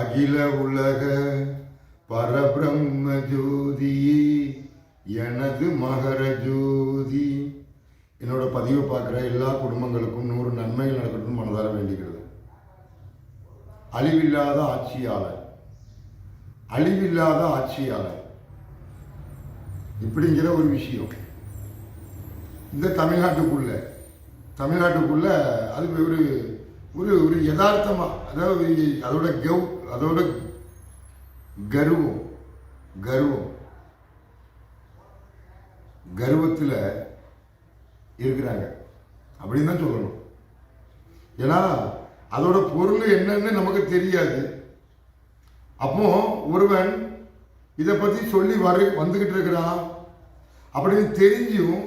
அகில உலக பரபிரம்ம ஜோதியே எனது மகர ஜோதி. என்னோட பதிவை பார்க்குற எல்லா குடும்பங்களுக்கும் 100 நன்மைகள் நடக்கட்டும் மனதார வேண்டிக்கிறது. அழிவில்லாத ஆட்சியாளர், அழிவில்லாத ஆட்சியாளர் இப்படிங்கிற ஒரு விஷயம் இந்த தமிழ்நாட்டுக்குள்ள அது ஒரு ஒரு ஒரு யதார்த்தமா, அதாவது அதோட கர்வத்தில் இருக்கிறாங்க அப்படின்னு தான் சொல்லணும். ஏன்னா அதோட பொருள் என்னன்னு நமக்கு தெரியாது. அப்போ ஒருவன் இதை பத்தி சொல்லி வந்துகிட்டு இருக்கிறான் அப்படின்னு தெரிஞ்சும்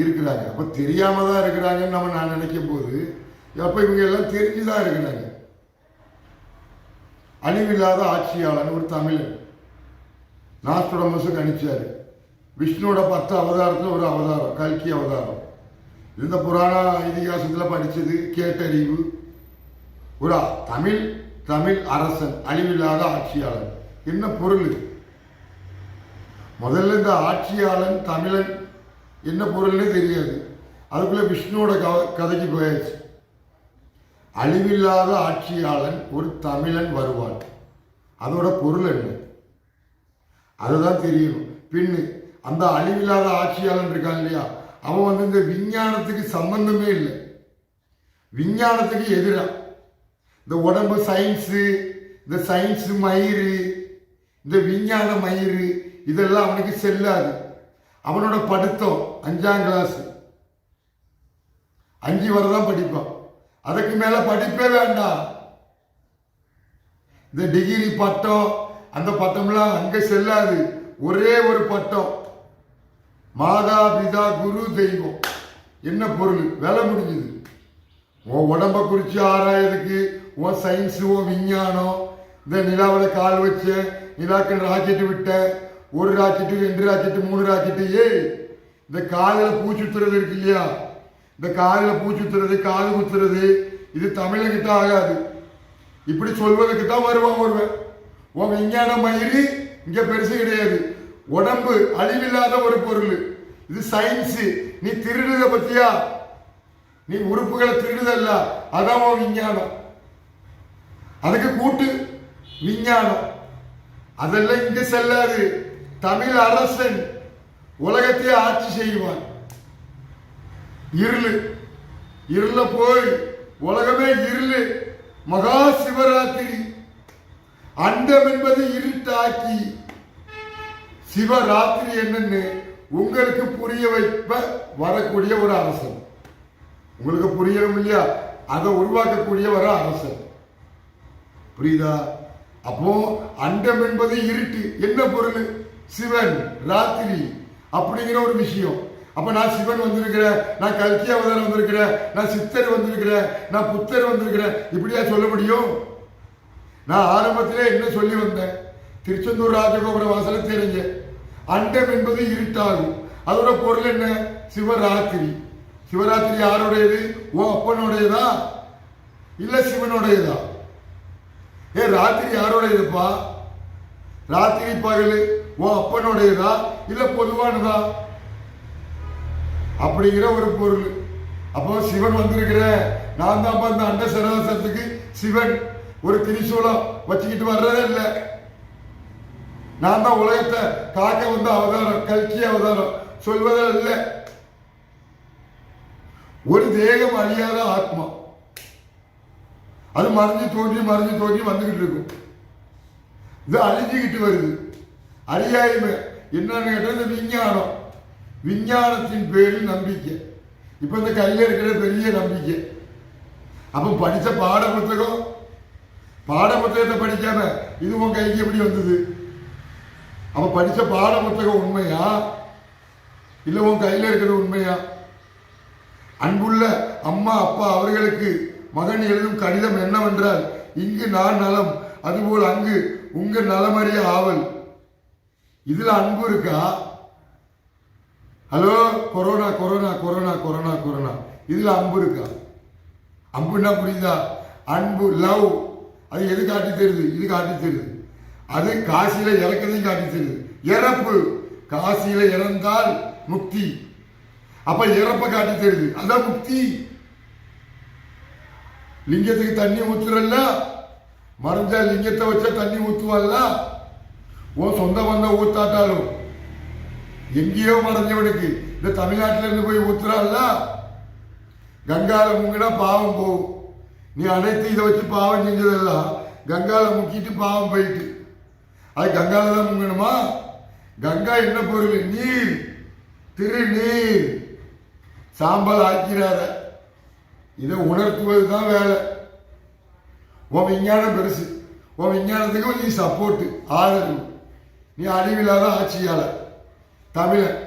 இருக்கிறாங்க. அப்ப தெரியாம தான் இருக்கிறாங்கன்னு நான் நினைக்கும் போது அப்ப இவங்க எல்லாம் தெரிஞ்சுதான் இருக்கிறாங்க. அழிவில்லாத ஆட்சியாளன் ஒரு தமிழன் நாஸ்டோடமஸ் கணிச்சாரு. விஷ்ணுவோட 10 அவதாரத்தில் ஒரு அவதாரம் கல்கி அவதாரம். இந்த புராண இதிகாசத்தில் படிச்சது கேட்டறிவு. ஒரு தமிழ் அரசன் அழிவில்லாத ஆட்சியாளன் என்ன பொருள்? முதல்ல இந்த ஆட்சியாளன் தமிழன் என்ன பொருள்னே தெரியாது. அதுக்குள்ள விஷ்ணுவோட கதைக்கு போயாச்சு. அழிவில்லாத ஆட்சியாளன் ஒரு தமிழன் வருவான், அதோட பொருள் என்ன அதுதான் தெரியணும். பின்னு அந்த அழிவில்லாத ஆட்சியாளன் இருக்கான் இல்லையா, அவன் இந்த விஞ்ஞானத்துக்கு சம்பந்தமே இல்லை, விஞ்ஞானத்துக்கு எதிராக. இந்த உடம்பு சயின்ஸு, இந்த சயின்ஸ் மயிறு, இந்த விஞ்ஞான மயிறு இதெல்லாம் அவனுக்கு செல்லாது. அவனோட படித்தம் 5ஆம் கிளாஸ் 5 வரை தான் படிப்பான், அதுக்கு மேல படிப்பே வேண்டாம். இந்த டிகிரி பட்டம் அந்த பட்டம்லாம் அங்க செல்லாது. ஒரே ஒரு பட்டம், மாதா பிதா குரு தெய்வம். என்ன பொருள்? வேலை முடிஞ்சது. உன் உடம்ப குறிச்சு ஆராயதுக்கு உன் சயின்ஸ், உன் விஞ்ஞானம், இந்த நிலாவில் கால் வச்ச, நிலாக்கு ராக்கெட்டு விட்ட, 1 ராக்கெட்டு 2 ராக்கெட்டு 3 ராக்கெட்டு. இந்த காலில் பூச்சுத்துறது இருக்கு இல்லையா, இந்த காலில் பூச்சுத்துறது, காது குத்துறது, இது தமிழகிட்ட ஆகாது. இப்படி சொல்வதற்கு தான் வருவான் ஒருவன். உன் விஞ்ஞான மயிறு இங்க பெருசு கிடையாது. உடம்பு அழிவில்லாத ஒரு பொருள், இது சயின்ஸ். நீ திருடுத பத்தியா, நீ உறுப்புகளை திருடுதல்ல, அதான் உன் விஞ்ஞானம். அதுக்கு கூட்டு விஞ்ஞானம், அதெல்லாம் இங்க செல்லாது. தமிழ் அரசன் உலகத்தையே ஆட்சி செய்வான். இருள போய் உலகமே இருளு. மகா சிவராத்திரி, அண்டம் என்பது இருட்டாக்கி சிவராத்திரி என்னன்னு உங்களுக்கு புரிய வைப்ப வரக்கூடிய ஒரு அரசன். உங்களுக்கு புரியணும் இல்லையா, அதை உருவாக்கக்கூடிய ஒரு அரசன். புரியுதா? அப்போ அண்டம் என்பது இருட்டு, என்ன பொருள்? சிவன், ராத்திரி அப்படிங்கிற ஒரு விஷயம். அப்ப நான் சிவன் வந்திருக்கிறேன், நான் கல்கி அவதாரம் வந்திருக்கிறேன், நான் சித்தர் வந்திருக்கிறேன், நான் புத்தர் வந்திருக்கிறேன், இப்படியா சொல்ல முடியும்? நான் ஆரம்பத்திலே என்ன சொல்லி வந்தேன்? திருச்செந்தூர் ராஜகோபுர வாசல தெரிஞ்ச அண்டம் என்பது இருட்டாகும். அதோட பொருள் என்ன? சிவராத்திரி. சிவராத்திரி யாருடையது? ஓ அப்பனுடையதா இல்ல சிவனுடையதா? ராத்திரி யாரோடையதுப்பா? ராத்திரி பகல் ஓ அப்பனுடையதா இல்ல பொதுவானதா? அப்படிங்கிற ஒரு பொருள். அப்போ சிவன் வந்திருக்கிற, நான் தான் அந்த அண்ட சராசரத்துக்கு சிவன் ஒரு திரிசூலம் வச்சுக்கிட்டு வர்றதே இல்லை. நான் தான் உலகத்தை காக்க வந்த அவதாரம், கல்கி அவதாரம் சொல்வதே இல்லை. ஒரு தேகம் அழியாத ஆத்மா, அது மறைஞ்சு தோன்றி வந்துகிட்டு இருக்கும். இது அழிஞ்சுக்கிட்டு வருது. அழியாய்மை என்னன்னு கேட்டால் இந்த விஞ்ஞானம், விஞ்ஞானத்தின் பேரில் நம்பிக்கை. இப்ப இந்த கையில இருக்கிற பெரிய நம்பிக்கை. அப்ப படிச்ச பாட புத்தகத்தை படிக்காம இது உன் கைக்கு எப்படி வந்தது? அப்ப படிச்ச பாட புத்தகம் உண்மையா இல்ல உன் கையில இருக்கிறது உண்மையா? அன்புள்ள அம்மா அப்பா அவர்களுக்கு மகன் எழுதும் கடிதம் என்னவென்றால், இங்கு நான் நலம், அதுபோல் அங்கு உங்க நலமறிய ஆவல். இதுல அன்பு இருக்கா? Hello, corona corona corona corona corona, இதுல அன்பு இருக்கா? அன்புன்னா புரியுதா? அன்பு, லவ், அது எது காட்டி தருது? இது காட்டி தருது. அது காசியில இறக்கதையும் காட்டி தருது. இறப்பு, காசியில இறந்தால் முக்தி, அப்ப இறப்ப காட்டி தருது, அதான் முக்தி. லிங்கத்துக்கு தண்ணி ஊத்துறல்ல, மறைஞ்ச லிங்கத்தை வச்சா தண்ணி ஊத்துவாள்ல. உன் சொந்த பந்த ஊத்தாட்டாலும் எங்கேயோ மறைஞ்சவனுக்கு இந்த தமிழ்நாட்டில இருந்து போய் ஊத்துறாள்ல, கங்கால முங்கினா பாவம் போகும். நீ அனைத்து இதை வச்சு பாவம் செஞ்சதெல்லாம் கங்கால முக்கிட்டு பாவம் போயிட்டு, அது கங்கால தான் முங்கணுமா? கங்கா என்ன பொருள்? நீர், திருநீர். சாம்பல் ஆக்கிறார, இதை உணர்த்துவது தான் வேலை. உன் விஞ்ஞானம் பெருசு, உன் விஞ்ஞானத்துக்கு நீ சப்போர்ட், ஆதரவு. நீ அழிவில்லாத ஆட்சியாளர். தமிழன்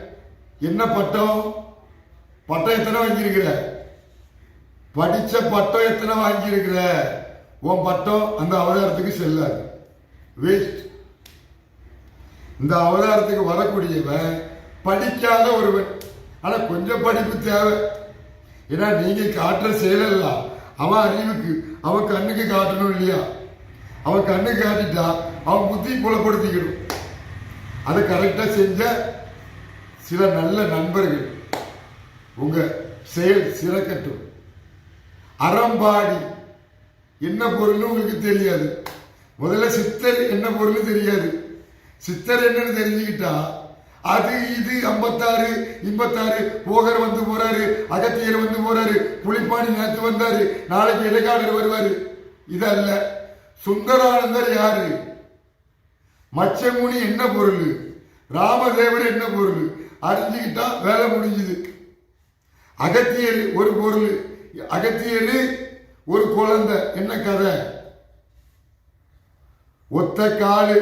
என்ன பட்டம்? பட்டம் எத்தனை வாங்கியிருக்கிற? படிச்ச பட்டம் எத்தனை வாங்கியிருக்கிற? உன் பட்டம் அந்த அவதாரத்துக்கு செல்லாது, வேஸ்ட். இந்த அவதாரத்துக்கு வரக்கூடியவன் படிக்காத ஒருவன், ஆனா கொஞ்சம் படிப்பு தேவை. ஏன்னா நீங்க காட்டுற செயலெல்லாம் அவன் அறிவுக்கு, அவன் கண்ணுக்கு காட்டணும் இல்லையா? அவன் கண்ணுக்கு காட்டிட்டா அவன் புத்தி புலப்படுத்திக்கணும். அதை கரெக்டா செஞ்ச சில நல்ல நண்பர்கள் உங்க செயல் சிறக்கட்டும். அறம்பாடி என்ன பொருள்னு உங்களுக்கு தெரியாது. முதல்ல சித்தர் என்ன பொருள் தெரியாது. சித்தர் என்னன்னு தெரிஞ்சுக்கிட்டா அது இது 56 56 போகர் வந்து போறாரு, அகத்தியர் வந்து போறாரு, புலிப்பாணி நேற்று வந்தாரு, நாளைக்கு இடைக்காடர் வருவாரு. இதல்ல. சுந்தரானந்தர் யாரு? மச்சமுனி என்ன பொருள், ராமதேவர் என்ன பொருள் அறிஞ்சுக்கிட்டா வேலை முடிஞ்சுது. அகத்தியர் ஒரு பொருள், அகத்தியர் ஒரு குழந்தை, என்ன கதை? ஒத்த காலு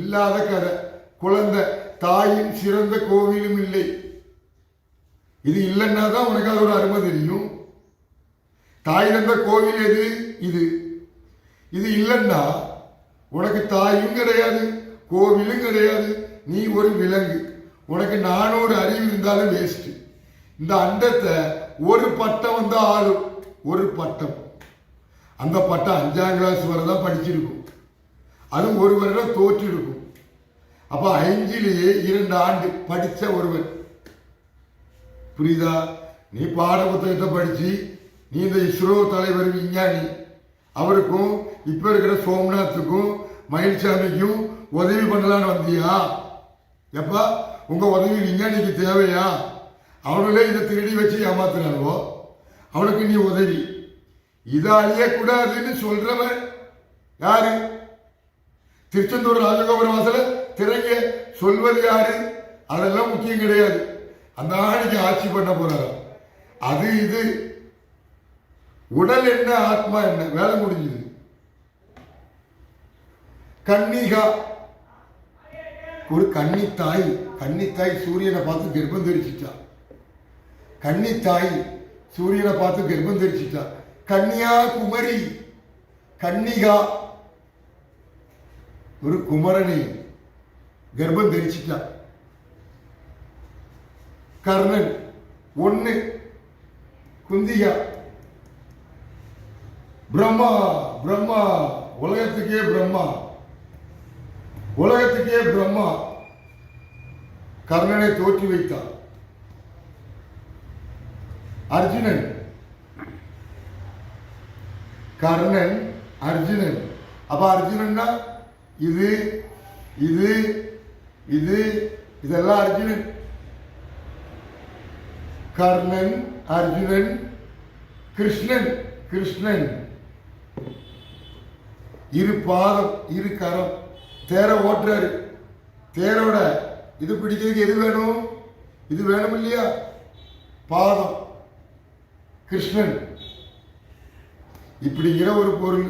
இல்லாத கதை, குழந்தை, தாயின் சிறந்த கோவிலும் இல்லை. இது இல்லைன்னா தான் உனக்கு அதோட அருமை தெரியும். தாய் தந்த கோவில் எது? இது. இது இல்லைன்னா உனக்கு தாயும் கிடையாது, கோவிலும் கிடையாது, நீ ஒரு விலங்கு. உனக்கு 400 அறிவு இருந்தாலும் வேஸ்ட். இந்த அண்டத்தை ஒரு பட்டம் வந்து ஆளும், ஒரு பட்டம். அந்த பட்டம் 5ஆம் கிளாஸ் வரை தான் படிச்சிருக்கும், அது ஒரு வருடம் தோற்று இருக்கும். அப்ப 5லேயே 2 ஆண்டு படிச்ச ஒருவன். புரியுதா? நீ பாட புத்தகத்தை படிச்சு நீ இந்த இஸ்ரோ தலைவர் விஞ்ஞானி, அவருக்கும் இப்ப இருக்கிற சோம்நாத்துக்கும் மயில்சாமிக்கும் உதவி பண்ணலான்னு வந்தியா? எப்பா உங்க உதவி விஞ்ஞானிக்கு தேவையா? அவனுங்களே இதை திருடி வச்சு ஏமாத்துறானோ, அவனுக்கு நீ உதவி. இதை அழியக்கூடாதுன்னு சொல்றவன் யாரு? திருச்செந்தூர் ராஜகோபுர வாசல திறங்க சொல்வது யாரு? அதெல்லாம் முக்கியம் கிடையாது. அந்த ஆணைக்கு ஆட்சி பண்ண போறாரு. அது இது உடல் என்ன, ஆத்மா என்ன, வேலை முடிஞ்சது. கன்னிகா ஒரு கன்னித்தாய். கன்னித்தாய் சூரியனை பார்த்து கர்ப்பம் தெரிச்சிட்டா. கன்னித்தாய் சூரியனை பார்த்து கர்ப்பம் தெரிச்சிட்டா. கன்னியாகுமரி, கன்னிகா ஒரு குமரனை கர்ப்பம் தெரிச்சிட்டா. கர்ணன் 1, குந்தியா. பிரம்மா, பிரம்மா உலகத்துக்கே பிரம்மா, உலகத்துக்கே பிரம்மா கர்ணனை தோற்றி வைத்தார். அர்ஜுனன், கர்ணன், அர்ஜுனன். அப்ப அர்ஜுனன்னா இது இது இது இதெல்லாம் அர்ஜுனன். கர்ணன், அர்ஜுனன், கிருஷ்ணன், கிருஷ்ணன். இரு பாதம், இரு கரம், தேர ஓட்டுறாரு. தேரோட இது பிடிக்கிறதுக்கு எது வேணும்? இது வேணும் இல்லையா? பாதம், கிருஷ்ணன். இப்படிங்கிற ஒரு பொருள்.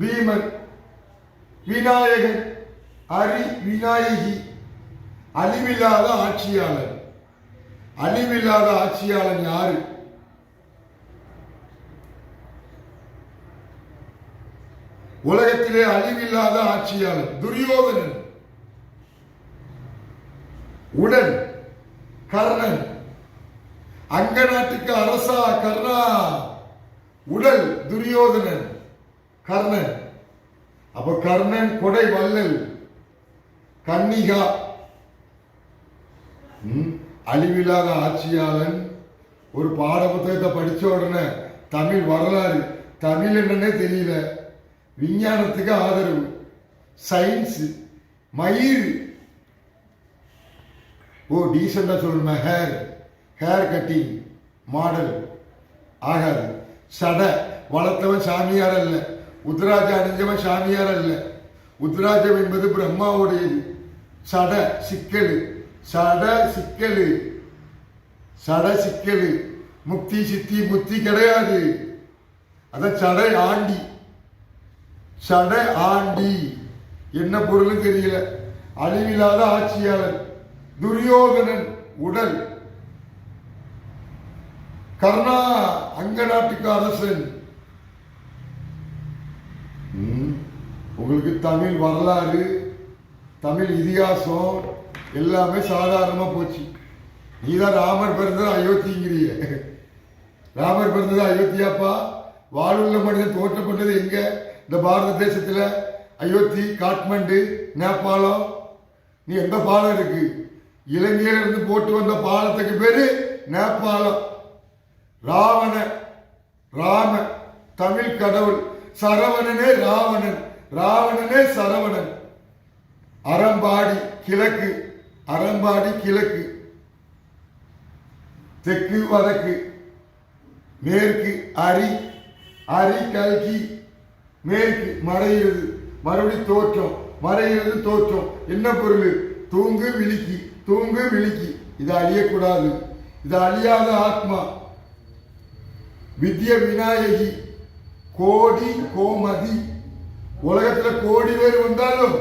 பீமன், விநாயகன், அரி விநாயகி, அழிவில்லாத ஆட்சியாளர். அழிவில்லாத ஆட்சியாளன் யாரு? உலகத்திலே அழிவில்லாத ஆட்சியாளர் துரியோதனன். உடன் கர்ணன், அங்க நாட்டுக்கு அரசா கர்ணா. உடல் துரியோதனன், கர்ணன். அப்ப கர்ணன் கொடை வள்ளல், கன்னிகா அழிவில்லாத ஆட்சியாளன். ஒரு பாட புத்தகத்தை படிச்ச உடனே தமிழ் வரலாறு, தமிழ் என்னன்னே தெரியல, விஞ்ஞானத்துக்கு ஆதரவு, சயின்ஸ், மயிர், ஓ டீசெண்டா சொல்லணுமா, ஹேர் கட்டிங் மாடல் ஆகாது. சடை வளர்த்தவன் சாமியார் அல்ல, உத்ராஜம் அணிஞ்சவன் சாமியார் அல்ல. உத்ராஜம் என்பது பிரம்மாவுடையது. சட சிக்கலு, சட சிக்கலு, சட சிக்கலு. முக்தி சித்தி புத்தி கிடையாது. அத சடை ஆண்டி, சடை ஆண்டி என்ன பொருள் தெரியல. அழிவில்லாத ஆட்சியாளர் துரியோதனன் உடல். கர்ணா அங்க நாட்டுக்கு அரசன். உங்களுக்கு தமிழ் வரலாறு, தமிழ் இதிகாசம் எல்லாமே சாதாரணமா போச்சு. நீதான் ராமர் பிறந்தது அயோத்திங்கிறிய. ராமர் பிறந்தது அயோத்தியாப்பா. வாழுள்ள மனிதன் தோற்றப்பட்டது எங்க? இந்த பாரத தேசத்துல அயோத்தி, காட்மண்டு, நேபாளம். நீ எந்த பாலம் இருக்கு? இலங்கையில இருந்து போட்டு வந்த பாலத்துக்கு பேரு நேபாளம். ராவண, ராம தமிழ் கடவுள். சரவணனே ராவணன், ராவணனே சரவணன். அறம்பாடி கிழக்கு, அறம்பாடி கிழக்கு, தெற்கு வடக்கு, மேற்கு அரி, அரி கல்கி, மேற்கு மறைகிறது, மறுபடி தோற்றம், மறைகிறது தோற்றம். என்ன பொருள்? தூங்கு விழிக்கி, தூங்கு விழிக்கி. இது அழியக்கூடாது, இது அழியாத ஆத்மா. வித்ய விநாயகி, கோடி கோமதி. உலகத்துல கோடி பேர் வந்தாலும்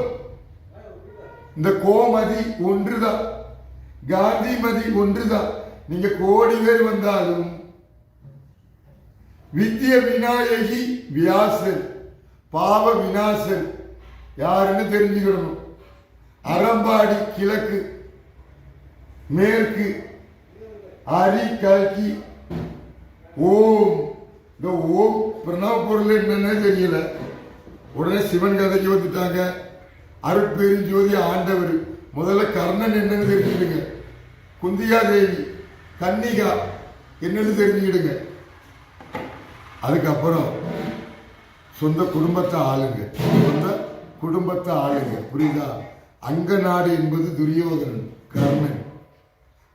இந்த கோமதி ஒன்றுதான், காந்திமதி ஒன்றுதான். நீங்க கோடி பேர் வந்தாலும் வித்ய விநாயகி வியாசன், பாவ விநாசன் யாருன்னு தெரிஞ்சுக்கணும். அறம்பாடி கிழக்கு, மேற்கு அரி கல்கி. ஓம். இந்த ஓம் பிரணவ பொருள் என்னன்னு தெரியல. உடனே சிவன் கதைக்கு வந்துட்டாங்க. அருட்பெருஞ்சோதி ஆண்டவர். முதல்ல கர்ணன் என்னன்னு தெரிஞ்சுக்கிடுங்க. குந்தியா தேவி, கன்னிகா என்னன்னு தெரிஞ்சுக்கிடுங்க. அதுக்கப்புறம் சொந்த குடும்பத்தை ஆளுங்க, சொந்த குடும்பத்தை ஆளுங்க. புரியுதா? அங்க நாடு என்பது துரியோதனன், கர்ணன்.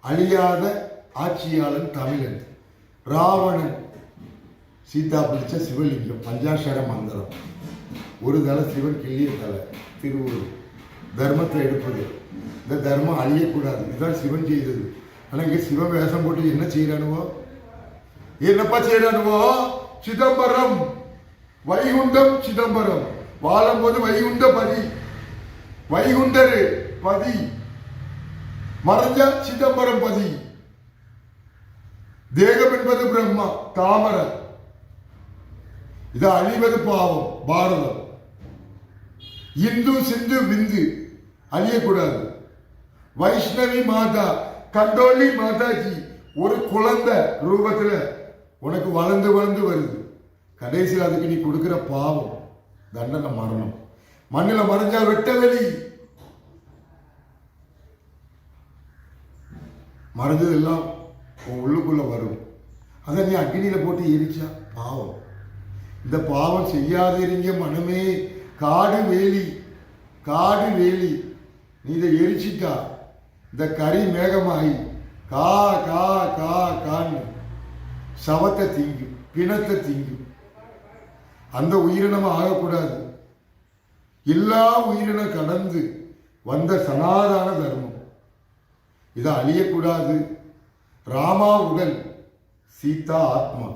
அழியாத ஆட்சியாளன் தமிழன். ராவணன் சீதா பிடிச்ச சிவலிங்கம், பஞ்சாட்சர மந்திரம். ஒரு தலை சிவன், கிள்ளிய தலை, திருவூர். தர்மத்தை எடுப்பது, இந்த தர்மம் அழியக்கூடாது, இதுதான் சிவன் செய்தது. ஆனா இங்க சிவன் வேஷம் போட்டு என்ன செய்யறானுவோ, என்னப்பா செய்யறானுவோ? சிதம்பரம், வைகுண்டம் சிதம்பரம். வாழும் போது வைகுண்ட பதி, வைகுண்டரு பதி, மறைஞ்ச சிதம்பரம் பதி. தேகம் என்பது பிரம்மா, தாமரை. இது அழிவது பாவம். பாரதம் இந்து சிந்து விந்து அழியக்கூடாது. வைஷ்ணவி மாதா, கண்டோலி மாதாஜி ஒரு குழந்தை ரூபத்துல உனக்கு வளர்ந்து வளர்ந்து வருது. கடைசியில் அதுக்கு நீ கொடுக்கிற பாவம் தண்டனை, மரணம். மண்ணில் மறைஞ்சா வெட்ட வெளி. மறைஞ்சது எல்லாம் உள்ளுக்குள்ள வரும். அதை நீ அக்னியில போட்டு எரிச்சா பாவம். இந்த பாவம் செய்யாதிருங்க மனமே. காடு வேலி, காடு வேலி. நீ இதை எரிச்சிட்டா இந்த கறி மேகமாகி கா கா கா கான்னு சவத்தை திங்கும், பிணத்தை திங்கும். அந்த உயிரினம் ஆகக்கூடாது. எல்லா உயிரினம் கடந்து வந்த சனாதான தர்மம். இதை அழியக்கூடாது. ராமா உடல், சீதா ஆத்மா.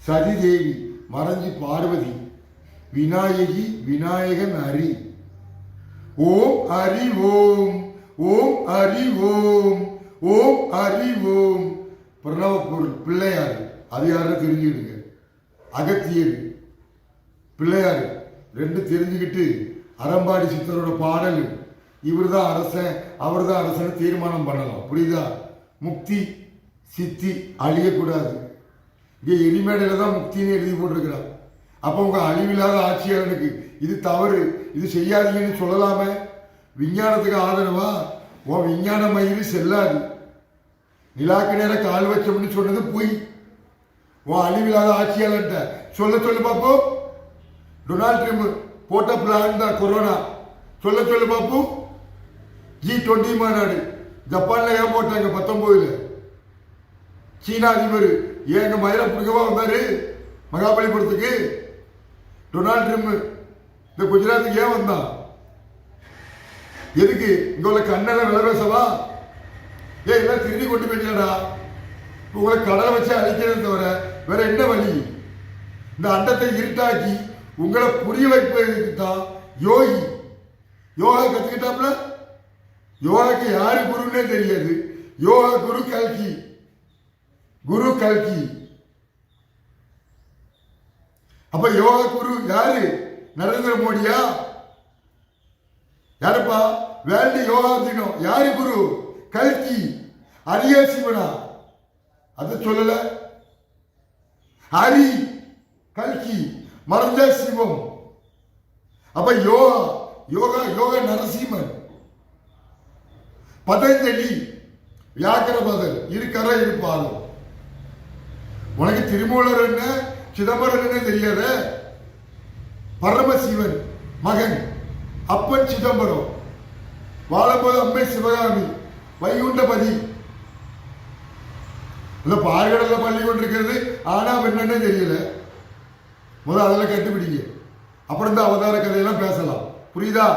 சதிதேவி மறைஞ்சி பார்வதி, விநாயகி விநாயகன் அரி. ஓம் ஹரி ஓம், ஓம் ஹரி ஓம், ஓம் ஹரி ஓம். பிரணவ பொருள் பிள்ளையார். அது யாரும் தெரிஞ்சுக்கிடுங்க. அகத்தியர், பிள்ளையார் ரெண்டு தெரிஞ்சுக்கிட்டு அறம்பாடி சித்தரோட பாடல் இவர் தான் அரசன் அவர் தான் அரசன் தீர்மானம் பண்ணலாம். புரியுதா? முக்தி சித்தி அழியக்கூடாது. இங்கே எரிமேடையில தான் முக்தின்னு எழுதி போட்டிருக்கிறார். அப்போ உங்க அழிவில்லாத ஆட்சியாளனுக்கு இது தவறு, இது செய்யாதீங்கன்னு சொல்லலாமே. விஞ்ஞானத்துக்கு ஆதரவா உன் விஞ்ஞான மயிறு செல்லாது. நிலாக்கு நேரம் கால் வச்சோம்னு சொன்னது பொய். உன் அழிவில்லாத ஆட்சியாளர்கிட்ட சொல்ல பாப்போம். டொனால்ட் ட்ரம்ப் போட்ட பிளான் தான் கொரோனா. சொல்ல பாப்போம். G20 மாநாடு ஜப்பான்ல ஏன் போட்டாங்க 19. சீனா அதிபர் ஏங்க மயிரை பிடிக்கவா வந்தாரு மகாபலிபுரத்துக்கு. டொனால்ட் ட்ரம்ப் இந்த குஜராத்துக்கு ஏன் வந்தான்? எதுக்கு? இங்க உள்ள கண்ணெல்லாம் விலை பேசவா? எல்லாம் திருடி கொண்டு போயிட்டா. உங்களை கடலை வச்சு அழிக்கிறது தவிர வேற என்ன வழி? இந்த அண்டத்தை இருட்டாக்கி உங்களை புரிய வைப்பதற்கு தான் யோகி. யோகா கத்துக்கிட்டாப்ல. யோகாக்கு யாரு குருன்னே தெரியாது. யோகா குரு கல்கி. அப்ப யோகா குரு யாரு? நரேந்திர மோடியா? யாருப்பா? வேல்டு யோகா தினம். யாரு குரு? கல்கி. அரிய சிவனா? அது சொல்லல. ஹரி கல்கி மறைஞ்ச சிவம். அப்ப யோகா நரசிம்மன். பதஞ்சலி வியாக்கரபதர் இருக்கற இருப்பாலும். உனக்கு திருமூலர் என்ன சிதம்பரம் என்ன தெரியாத? பரமசிவன் மகன் அப்பன் சிதம்பரம். வாழும்போது அம்மை சிவகாமி வைகுண்டபதி. இல்ல பார்கடல பள்ளி கொண்டிருக்கிறது. ஆனா என்னன்னு தெரியல. முதல் அதில் கண்டுபிடிங்க. அப்புறம் இந்த அவதார கதையெல்லாம் பேசலாம். புரியுதா?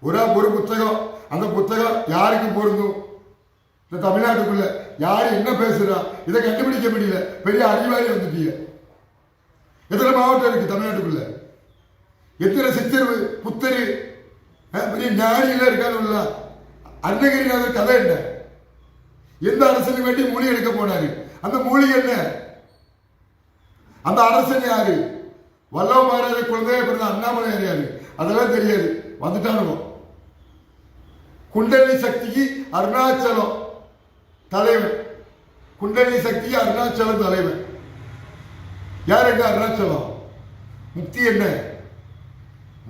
ஒரு புத்தகம். அந்த புத்தகம் யாருக்கு பொருந்தும்? இந்த தமிழ்நாட்டுக்குள்ள யாரு என்ன பேசுறா இதை கண்டுபிடிக்க முடியல. பெரிய அறிவாளி வந்துட்டீங்க. எத்தனை மாவட்டம் இருக்கு தமிழ்நாட்டுக்குள்ள? எத்தனை சித்தர் புத்தரு பெரிய ஞானியில இருக்காரு. அருணகிரிநாதர் கதை என்ன? எந்த அரசனுக்கு வேண்டி மூலிகை எடுக்க போனாரு? அந்த மூலிகை என்ன? அந்த அரசன் யாரு? வல்லவ மகாராஜ குழந்தைய பிறந்த அண்ணாமலையார் யாரு? அதெல்லாம் தெரியாது. வந்துட்டானுங்க. குண்டலினி சக்திக்கு அருணாச்சலம் தலைவன். குண்டலினி சக்திக்கு அருணாச்சலம் தலைவன். யாருக்கு அருணாச்சலம்? முக்தி என்ன?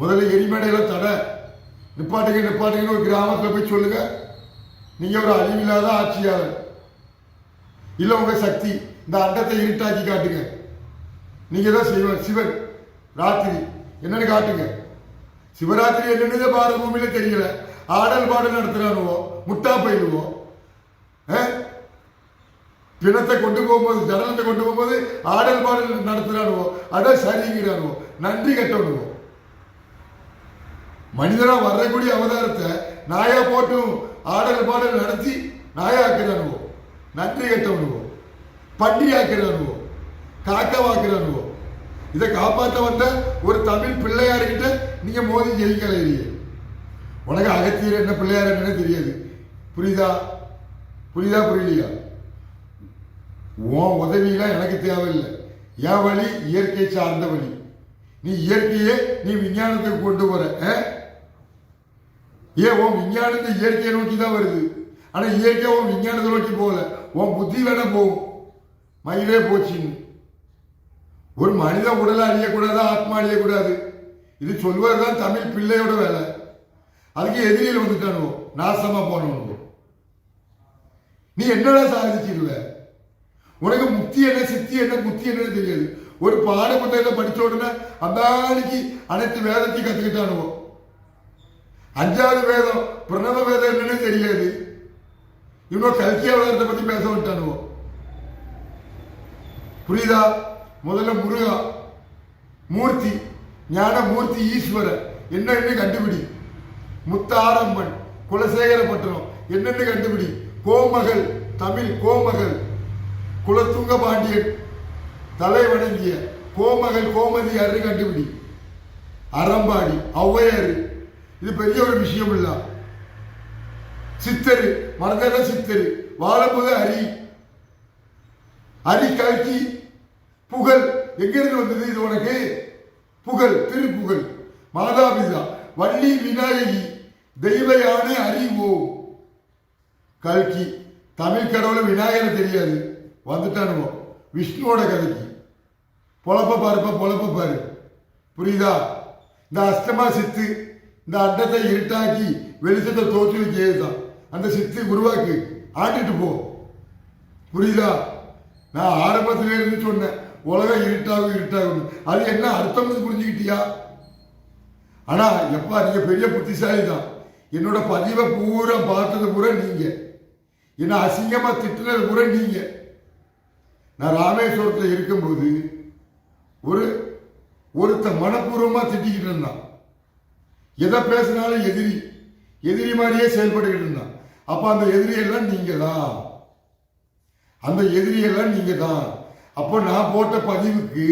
முதல்ல எரிமேடையில தடை நிப்பாட்டுங்கன்னு ஒரு கிராமத்தில் போய் சொல்லுங்க. நீங்க ஒரு அழிவில்லாத ஆட்சியாளர். இல்ல உங்க சக்தி இந்த அண்டத்தை இருட்டாக்கி காட்டுங்க. நீங்க தான் சிவன். ராத்திரி என்னன்னு காட்டுங்க. சிவராத்திரி என்னன்னு பாரத பூமியில தெரியல. ஆடல் பாடல் நடத்துறானுவோ, முட்டா பயிலுவோம். பிணத்தை கொண்டு போகும்போது, ஜனனத்தை கொண்டு போகும்போது ஆடல் பாடல் நடத்துறானுவோ. அதான் சரிங்கிறானுவோ. நன்றி கட்டணுவோ. மனிதனா வரக்கூடிய அவதாரத்தை நாயா போட்டும் ஆடல் பாடல் நடத்தி நாயாக்குறானுவோ. நன்றி கட்டவனுவோ. பன்றி ஆக்குறானுவோ. காக்கவாக்குறானுவோ. இதை காப்பாற்ற வந்த ஒரு தமிழ் பிள்ளையாருக்கிட்ட நீங்க மோதி ஜெயிக்கலையே. உனக்கு அகத்தியர் என்ன பிள்ளையார் என்னன்னு தெரியாது. புரியலையா? உன் உதவியெல்லாம் எனக்கு தேவையில்லை. என் வழி இயற்கை சார்ந்த வழி. நீ இயற்கையே நீ விஞ்ஞானத்துக்கு கொண்டு வர. உன் விஞ்ஞானத்தை இயற்கையை நோக்கி தான் வருது. ஆனா இயற்கை உன் விஞ்ஞானத்தை நோக்கி போகல. உன் புத்தி வேணா போகும். மயிலே போச்சுன்னு. ஒரு மனித உடலை அழியக்கூடாது, ஆத்மா அழியக்கூடாது. இது சொல்வதுதான் தமிழ் பிள்ளையோட வேலை. அதுக்கு எதிரியில் வந்துட்டானோ, நாசமா போனவனோ. நீ என்னடா சாதிச்சிருவ? உனக்கு முக்தி என்ன, சித்தி என்ன, புத்தி என்னன்னு தெரியாது. ஒரு பாட புத்தகத்தை படிச்ச உடனே அந்த ஆளுக்கு அனைத்து வேதத்தையும் கத்துக்கிட்டானுவோ. 5வது வேதம் பிரணவ வேதம் என்னன்னு தெரியாது. இவனோ கல்கி அவதாரத்தை பத்தி பேச விட்டானுவோ. புரியுதா? முதல்ல முருகா மூர்த்தி, ஞான மூர்த்தி ஈஸ்வரன் என்னன்னு கண்டுபிடி. முத்தாரம்மன் குலசேகரப்பட்டினம் என்னன்னு கண்டுபிடி. கோமகள் தமிழ் கோமகள் குலத்துங்க பாண்டியன் தலை வணங்கிய கோமகள் கோமதியாரு கண்டுபிடி. அறம்பாடி ஔவையாரு. இது பெரிய ஒரு விஷயம் இல்ல. சித்தரு மறந்தாத சித்தரு. வாழும்போது அரி கல்கி. புகழ் எங்கிருந்து வந்தது இது உனக்கு? புகழ் திருப்புகழ். மாதாபிதா வள்ளி விநாயகி தெய்வ யானை அறிவோ. கல்கி தமிழ் கடவுளை விநாயகரை தெரியாது. வந்துட்டானுவோ விஷ்ணுவோட கதைக்கு. பொழப்ப பாரு. புரியுதா? இந்த அஷ்டமா சித்து இந்த அண்டத்தை இருட்டாக்கி வெளிச்சத்தை தோற்றுவிக்கிறதுதான். அந்த சித்து உருவாக்கி ஆண்டுட்டு போ. புரியுதா? நான் ஆரம்பத்திலே இருந்து சொன்னேன் உலகம் இருட்டாகும். அது என்ன அர்த்தம் புரிஞ்சுக்கிட்டியா? ஆனா எப்பா நீங்க பெரிய புத்திசாலி தான். என்னோட பதிவை பூரா பார்த்தது பூரா நீங்க, என்ன அசிங்கமா திட்டுனது பூரா நீங்க. நான் ராமேஸ்வரத்தில் இருக்கும்போது ஒருத்த மனப்பூர்வமா திட்டிக்கிட்டு இருந்தான். எதை பேசினாலும் எதிரி மாதிரியே செயல்பட்டுக்கிட்டு இருந்தான். அப்ப அந்த எதிரியெல்லாம் நீங்க தான். அப்போ நான் போட்ட பதிவுக்கு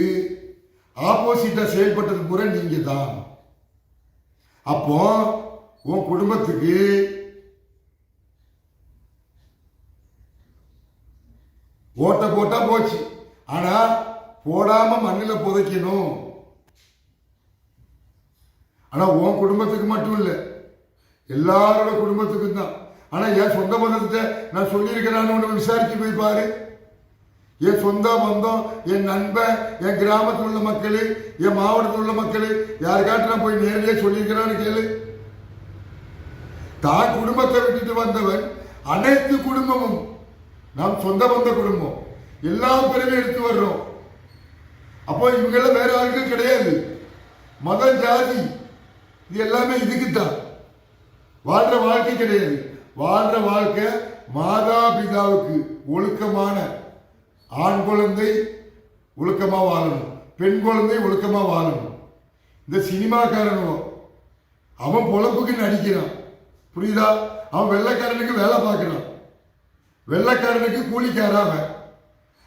ஆப்போசிட்டா செயல்பட்டது பூரா நீங்க தான். அப்போ உன் குடும்பத்துக்கு ஓட்ட போட்டா போச்சு. ஆனா போடாம மண்ணில் புதைக்கணும். ஆனா உன் குடும்பத்துக்கு மட்டும் இல்லை, எல்லாரோட குடும்பத்துக்கும் தான். ஆனா என் சொந்த பந்தத்தை நான் சொல்லியிருக்கிறான்னு ஒன்று விசாரிச்சு போய் பாரு. என் சொந்த பந்தம், என் நண்பன், என் கிராமத்தில் உள்ள மக்கள், என் மாவட்டத்தில் உள்ள மக்கள் யாருக்காட்டு நான் போய் நேரடியாக சொல்லியிருக்கிறான்னு கேளு. தான் குடும்பத்தை விட்டுட்டு வந்தவன் அனைத்து குடும்பமும் நாம் சொந்த பந்த குடும்பம் எல்லா பேருமே எடுத்து வர்றோம். அப்போ இவங்கெல்லாம் வேற ஆட்கள் கிடையாது. மதம், ஜாதி இது எல்லாமே இதுக்குத்தான். வாழ்ற வாழ்க்கை கிடையாது. வாழ்ற வாழ்க்கை மாதா பிதாவுக்கு ஒழுக்கமான ஆண் குழந்தை ஒழுக்கமா வாழணும், பெண் குழந்தை ஒழுக்கமா வாழணும். இந்த சினிமாக்காரனோ அவன் பொழப்புக்கு நடிக்கிறான். புரியுதா? அவன் வெள்ளைக்காரனுக்கு வேலை பார்க்கிறான். வெள்ளைக்காரனுக்கு கூலிக்காராம.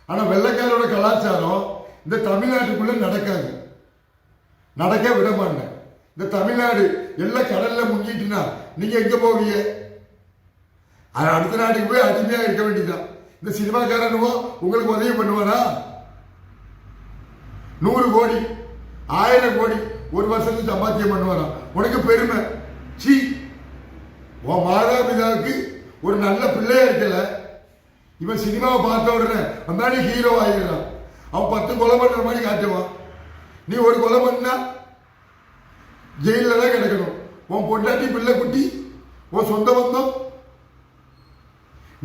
ஆனா வெள்ளைக்காரோட கலாச்சாரம் இந்த தமிழ்நாட்டுக்குள்ள நடக்காது, நடக்க விட மாட்டேன். இந்த தமிழ்நாடு எல்லாம் கடல்ல முங்கிட்டுனா நீங்க எங்க போவீங்க? அடுத்த நாட்டுக்கு போய் அடிமையா இருக்க வேண்டியதுதான். இந்த சினிமாக்காரனுவோ உங்களுக்கு உதவி பண்ணுவானா? 100 கோடி 1000 கோடி ஒரு வருஷத்துக்கு சம்பாத்தியம் பண்ணுவானா? உனக்கு பெருமை. சி, உன் மாதா பிதாவுக்கு ஒரு நல்ல பிள்ளையா இருக்கல. இவன் சினிமாவை பார்த்த உடனே அந்த ஹீரோ ஆகிடுறான். அவன் 10 கொலை பண்ற மாதிரி காட்டுவான். நீ ஒரு கொலை பண்ணா ஜெயில தான் கிடக்கணும். உன் பொண்டாட்டி, பிள்ளை குட்டி, உன் சொந்த பந்தம்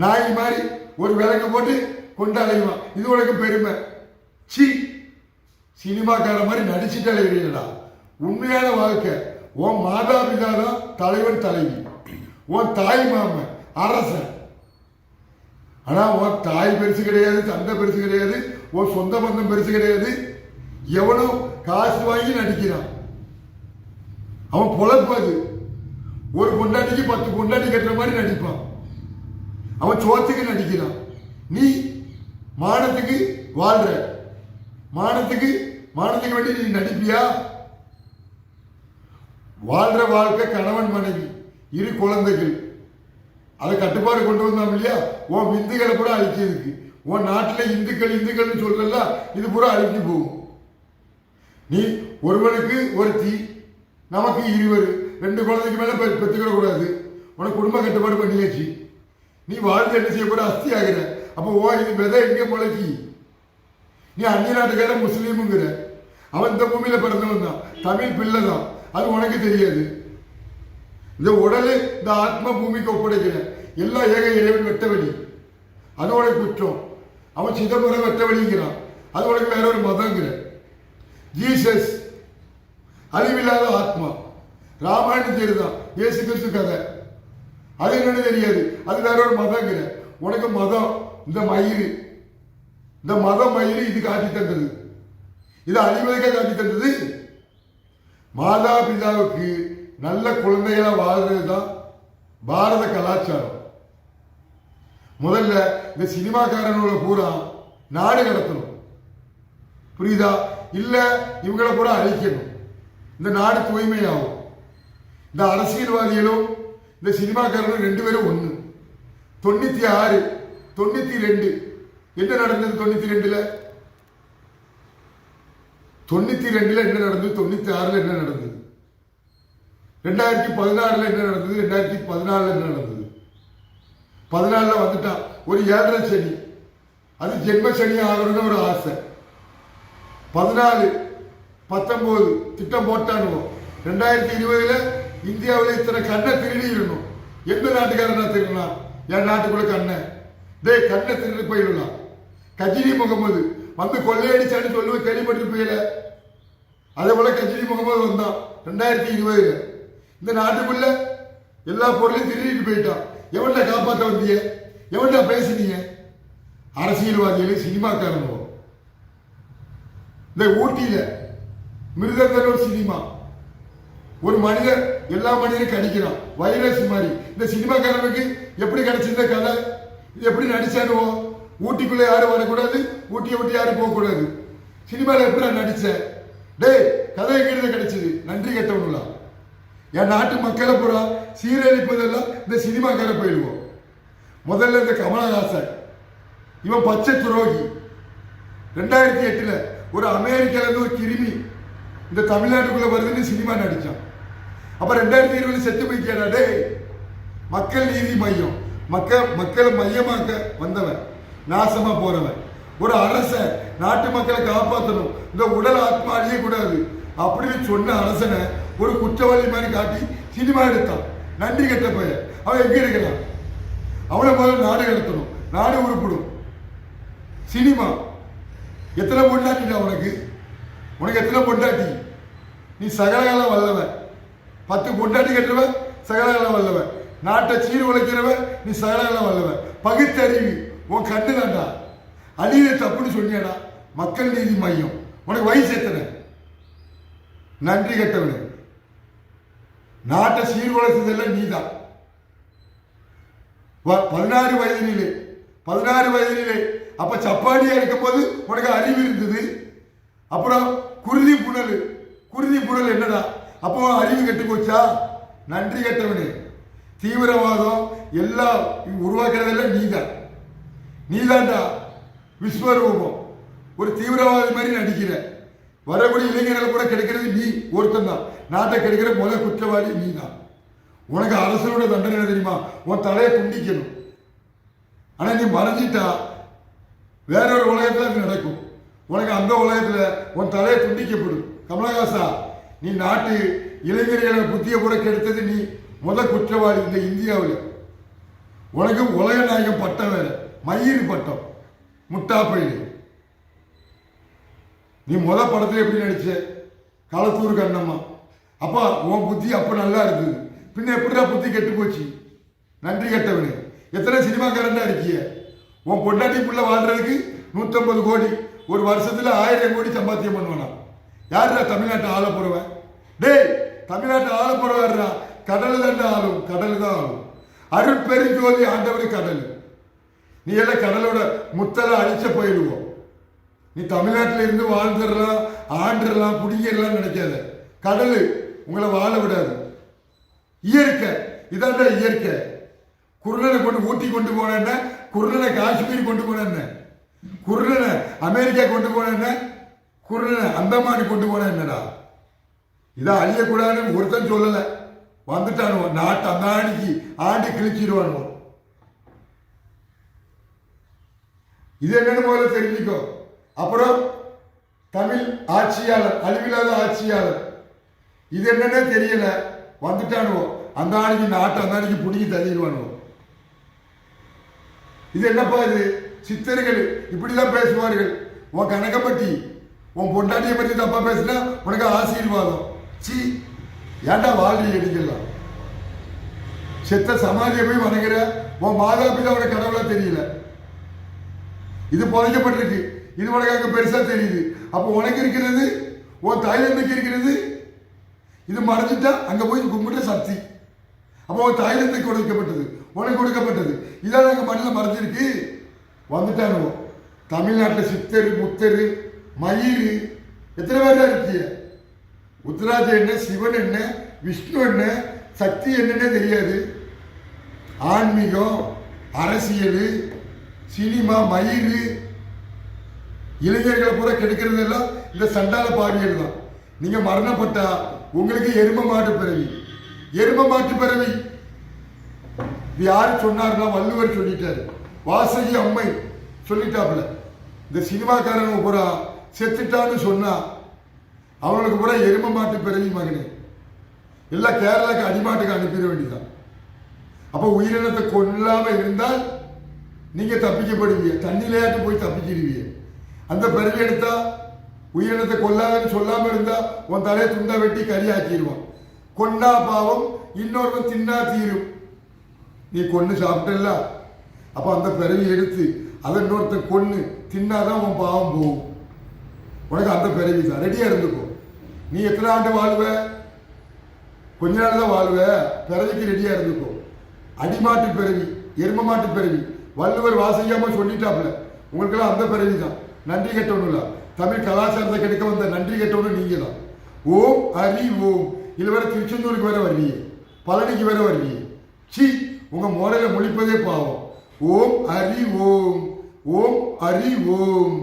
நாய் மாதிரி ஒரு விளக்கு போட்டு கொண்டாடுவான். இது உனக்கு பெருமை. சி, சினிமாக்கார மாதிரி நடிச்சுட்டு அலைகிறீங்களா? உண்மையான வாழ்க்கை உன் மாதா பிதா தான் தலைவன், தலைவி, உன் தாய் மாமன், அரசன். ஆனா உன் தாய் பெருசு கிடையாது, தந்தை பெருசு கிடையாது, உன் சொந்த பந்தம் பெருசு கிடையாது. எவனும் காசு வாங்கி நடிக்கிறான். அவன் பொழப்பது ஒரு பொண்டாட்டிக்கு 10 பொண்டாட்டி கட்டுற மாதிரி நடிப்பான். அவன் சோத்துக்கு நடிக்கிறான். நீ மானத்துக்கு வாழ்ற. மானத்துக்கு வேண்டி நீ நடிப்பியா? வாழ்ற வாழ்க்கை கணவன் மனைவி 2 குழந்தைகள், அதை கட்டுப்பாடு கொண்டு வந்தோம் இல்லையா? உன் விந்துகளை பூரா அழிக்கிறதுக்கு. உன் நாட்டில் இந்துக்கள்னு சொல்லல, இது பூரா அழிஞ்சு போகும். நீ ஒருவனுக்கு ஒருத்தி, நமக்கு 2 குழந்தைக்கு மேல பெற்றுக்கிட கூடாது. உனக்கு குடும்ப கட்டுப்பாடு பண்ணியாச்சு. நீ வாழ்ந்து என்ன செய்ய போற? அஸ்தி ஆகிற. அப்போ இது விதை எங்க முளைக்கி? நீ அந்நிய நாட்டுக்கார முஸ்லீமுங்கிற. அவன் இந்த பூமியில பிறந்தவன் தான், தமிழ் பிள்ளை தான். அது உனக்கு தெரியாது. இந்த உடலை இந்த ஆத்மா பூமிக்கு ஒப்படைக்கிற எல்லா ஏக இறைவன் வெட்டவெளி, அது உனக்கு குற்றம். அவன் சிதம்பரம் வெட்டவெளிங்கிறான், அது உனக்கு வேற ஒரு மதங்கிற. ஜீசஸ் அறிவில்லாத ஆத்மா. ராமாயணம் தெரியுதான், இயேசு கிறிஸ்து கதை, அது என்னன்னு தெரியாது, அது வேற ஒரு மதங்கிற. உனக்கு மதம் இந்த மயிறு, இந்த மதம் மயிறு இது காட்டி தந்தது, இது அழிவதற்காக காட்டி தந்தது. மாதா பிதாவுக்கு நல்ல குழந்தைகளா வாழ்றது தான் பாரத கலாச்சாரம். முதல்ல இந்த சினிமாக்காரனோட பூரா நாடு கடத்தணும். புரியுதா? இல்ல இவங்களை பூரா அழிக்கணும். இந்த நாடு தூய்மையாகும். இந்த அரசியல்வாதிகளும் இந்த சினிமாக்காரனும் 2 பேரும் ஒண்ணு. 96 92 என்ன நடந்தது? 92ல என்ன நடந்தது? 96ல என்ன நடந்தது? 2016ல என்ன நடந்தது? 2014ல என்ன நடந்தது? 14ல வந்துட்டான் ஒரு 7.5 சனி. அது ஜென்ம சனி ஆகணும்னு ஒரு ஆசை. 14, 19 திட்டம் போட்டானுவோம். 2020 இந்தியாவில் இத்தனை கண்ணை திருடி இருக்கணும். எந்த நாட்டுக்காரனா திருடினா? என் நாட்டுக்குள்ள கண்ணை கண்ணை திருடி போயிடலாம். கஜினி முகமது வந்து கொள்ளையடிச்சான்னு சொல்லுவது கேள்விப்பட்டு போயில. அதே போல கஜினி முகமது வந்தான் 2020. இந்த நாட்டுக்குள்ள எல்லா பொருளையும் திருடிட்டு போயிட்டான். எவன்டா காப்பாற்ற வந்திய? எவன்டா பேசினீங்க? அரசியல்வாதிகளும் சினிமாக்காரங்க. இந்த ஊட்டியில மிருதங்கனூர் சினிமா ஒரு மனிதர் எல்லா மனிதரும் கடிக்கிறான், வைரஸ் மாதிரி. இந்த சினிமாக்காரனுக்கு எப்படி கிடைச்சிருந்த கதை? இது எப்படி நடிச்சானுவோ? ஊட்டிக்குள்ள யாரும் வரக்கூடாது, ஊட்டியை விட்டு யாரும் போகக்கூடாது. சினிமாவில் எப்படி நடிச்ச? கதை எங்கிருந்து கிடைச்சது? நன்றி கெட்டவங்களா? என் நாட்டு மக்களை பூரா சீரழிப்பதெல்லாம் இந்த சினிமாக்கார போயிடுவோம். முதல்ல இந்த கமலஹாசன், இவன் பச்சை துரோகி. 2008 ஒரு அமெரிக்கால இருந்து ஒரு கிருமி இந்த தமிழ்நாட்டுக்குள்ள வருதுன்னு சினிமா நடிச்சான். அப்ப 2020 செத்து போய்க்கியாடா? மக்கள் நீதி மையம், மக்களை மையமாக்க வந்தவன், நாசமா போறவன். ஒரு அரசன் நாட்டு மக்களை காப்பாற்றணும், இந்த உடல் ஆத்மா அழியக்கூடாது அப்படின்னு சொன்ன அரசனை ஒரு குற்றவாளி மாதிரி காட்டி சினிமா எடுத்தான். நன்றி கெட்ட பையன். அவன் எங்க இருக்கிறான்? அவனை முதல்ல நாடு கடத்தணும், நாடு உருப்படும். சினிமா எத்தனை பொண்டாட்டிடா உனக்கு? உனக்கு எத்தனை பொண்டாட்டி? நீ சகலகாலம் வல்லவன். 10 பொண்டாட்டி கட்டுறவன் சகலகாலம் வல்லவன். நாட்டை சீர் உழைக்கிறவன் நீ சகலகாலம் வல்லவன். பகுத்தறிவு உன் கண்டு தாண்டா. அழிய தப்புன்னு சொன்னியாடா. மக்கள் நீதி மையம் உனக்கு வயசு எத்தனை? நன்றி கெட்டவனு. நாட்டை சீர்குலைச்சதெல்லாம் நீதான். 16 வயதிலே அப்ப சப்பாடியா இருக்கும் போது உனக்கு அறிவு இருந்தது. அப்புறம் குருதி புனல் என்னடா? அப்போ அறிவு கெட்டு போச்சா? நன்றி கெட்டவனு. தீவிரவாதம் எல்லாம் உருவாக்குறதெல்லாம் நீதான்டா. விஸ்வரூபம் ஒரு தீவிரவாதி மாதிரி நடிக்கிற. வரக்கூடிய இளைஞர்களை கூட கிடைக்கிறது நீ ஒருத்தன் தான். நாட்டை கிடைக்கிற முதல் குற்றவாளி நீ தான். உனக்கு அரசனோட தண்டனை தெரியுமா? உன் தலையை துண்டிக்கணும். ஆனா நீ மறைஞ்சிட்டா வேற ஒரு உலகத்துல அது நடக்கும். உனக்கு அந்த உலகத்துல உன் தலையை துண்டிக்கப்படும். கமலஹாசா, நீ நாட்டு இளைஞர்களை புத்திய கூட கெடுத்தது நீ முதல் குற்றவாளி இந்த இந்தியாவில். உனக்கு உலக நாயகம் பட்டம் வேற, மயிர் பட்டம், முட்டாப்பயிர். நீ முத படத்துல எப்படி நடிச்ச? களத்தூர் கண்ணம்மா. அப்பா உன் புத்தி அப்ப நல்லா இருந்தது, பின்ன எப்படிடா புத்தி கெட்டு போச்சு? நன்றி கெட்டவனு. எத்தனை சினிமாக்காரன்டா இருக்கிய? உன் பொண்டாட்டி புள்ள வாழ்றதுக்கு 150 கோடி, ஒரு வருஷத்துல 1000 கோடி சம்பாத்தியம் பண்ணுவானா? யாருடா தமிழ்நாட்டை ஆள போறவன்? தமிழ்நாட்டை ஆள போறவா? கடல் தான் ஆளும், கடல் தான் ஆளும். அருள் பெருஞ்சோதி ஆண்டவர் கடல். நீ எல்லாம் கடலோட முத்தலை அழிச்ச போயிடுவோம். நீ தமிழ்நாட்டில் இருந்து வாழ்ந்துடலாம், ஆண்டுடலாம், குடியேறலாம் நினைக்காத. கடல் உங்களை வாழ விடாது. இயற்கை இதாண்டா இயற்கை. குருணனை கொண்டு ஊட்டி கொண்டு போன, குருணனை காஷ்மீர் கொண்டு போன, குருணனை அமெரிக்கா கொண்டு போன, குருணனை அந்தமான் கொண்டு போன என்னடா? இதை அழியக்கூடாதுன்னு ஒருத்தன் சொல்லலை. வந்துட்டானுவோ நாட்டு அந்த ஆணிக்கு ஆண்டி கிழிச்சிடுவானுவோ. இது என்னன்னு முதல்ல தெரிஞ்சுக்கோ. அப்புறம் தமிழ் ஆட்சியாளர், அழிவில்லாத ஆட்சியாளர், இது என்னன்னே தெரியல. வந்துட்டானுவோ அந்த ஆணிக்கு நாட்டு அந்த ஆணிக்கு பிடிக்கி தள்ளிடுவானுவோ. இது என்னப்பா இது? சித்தர்கள் இப்படிதான் பேசுவார்கள். உன் கணக்கை பற்றி, உன் பொண்டாட்டியை பற்றி தப்பா பேசினா உனக்கு ஆசீர்வாதம். சி ஏன்டா வாழ்றி எடுக்கலாம்? செத்த சமாதியை போய் வணங்குற. உன் மாதா பிதாவோட கடவுளா தெரியல. இது புதைக்கப்பட்டிருக்கு, இது உனக்கு அங்க பெருசா தெரியுது. அப்போ உனக்கு இருக்கிறது, உன் தாய்லாந்துக்கு இருக்கிறது, இது மறைஞ்சிட்டா அங்க போய் கும்பிட்ட சக்தி. அப்போ உன் தாய்லாந்துக்கு கொடுக்கப்பட்டது, உனக்கு கொடுக்கப்பட்டது. இதான் அங்க மண்ணில் மறைஞ்சிருக்கு. வந்துட்டானுவோ தமிழ்நாட்டில் சித்தரு, முத்தரு, மயிறு, எத்தனை பேர் தான் இருக்கிய? உத்தராஜ என்ன, சிவன் என்ன, விஷ்ணு என்ன, சக்தி என்னன்னே தெரியாது. ஆன்மீகம், அரசியல், சினிமா, மயிறு, இளைஞர்களை பூரா கெடுக்கிறது எல்லாம் இந்த சண்டால பாவியல் தான். நீங்க மரணப்பட்டா உங்களுக்கு எரும மாட்டு பிறவி. எரும மாட்டு பிறவி இது யாரு சொன்னார்னா வள்ளுவர் சொல்லிட்டாரு, வாசகி அம்மை சொல்லிட்டாப்புல. இந்த சினிமாக்காரங்க பூரா செத்துட்டான்னு சொன்னா அவனுக்கு பூரா எரும மாட்டு பிறவி மகனே, எல்லாம் கேரளாக்கு அடிமாட்டுக்கு அனுப்பிட வேண்டியதான். அப்போ உயிரினத்தை கொல்லாம இருந்தால் நீங்க தப்பிக்கப்படுவீங்க, தண்ணிலையாட்டு போய் தப்பிக்கிடுவீங்க. அந்த பிறவி எடுத்தா உயிரினத்தை கொல்லாதன்னு சொல்லாம இருந்தா உன் தலையை துண்டா வெட்டி கறி ஆக்கிடுவான். கொண்டா பாவம், இன்னொருவன் தின்னா தீரும். நீ கொன்னு சாப்பிட்டல, அப்ப அந்த பிறவி எடுத்து அதை இன்னொருத்தன் கொன்னு தின்னாதான் உன் பாவம் போகும். உனக்கு அந்த பிறவி தான், ரெடியா இருந்துக்கோ. நீ எத்தனை ஆண்டு வாழ்வ? கொஞ்ச நாள் தான் வாழ்வ. பிறவிக்கு ரெடியா இருந்துக்கோ. அடிமாட்டு பிறவி, எரும மாட்டு பிறவி, வள்ளுவர் வாசிக்காம சொல்லிட்டாப்ல. உங்களுக்கெல்லாம் அந்த பிறவி தான். நன்றி கெட்டவனுல தமிழ் கலாச்சாரத்தை கெடுக்க வந்த நன்றி கெட்டவனு நீங்க தான். ஓம் ஹரி ஓம். இதுல வேற திருச்செந்தூருக்கு வேற வருவீங்க, பழனிக்கு வேற வருவீங்க. சி, உங்க மோடையில முழிப்பதே பாவம். ஓம் ஹரி ஓம், ஓம் ஹரி ஓம்.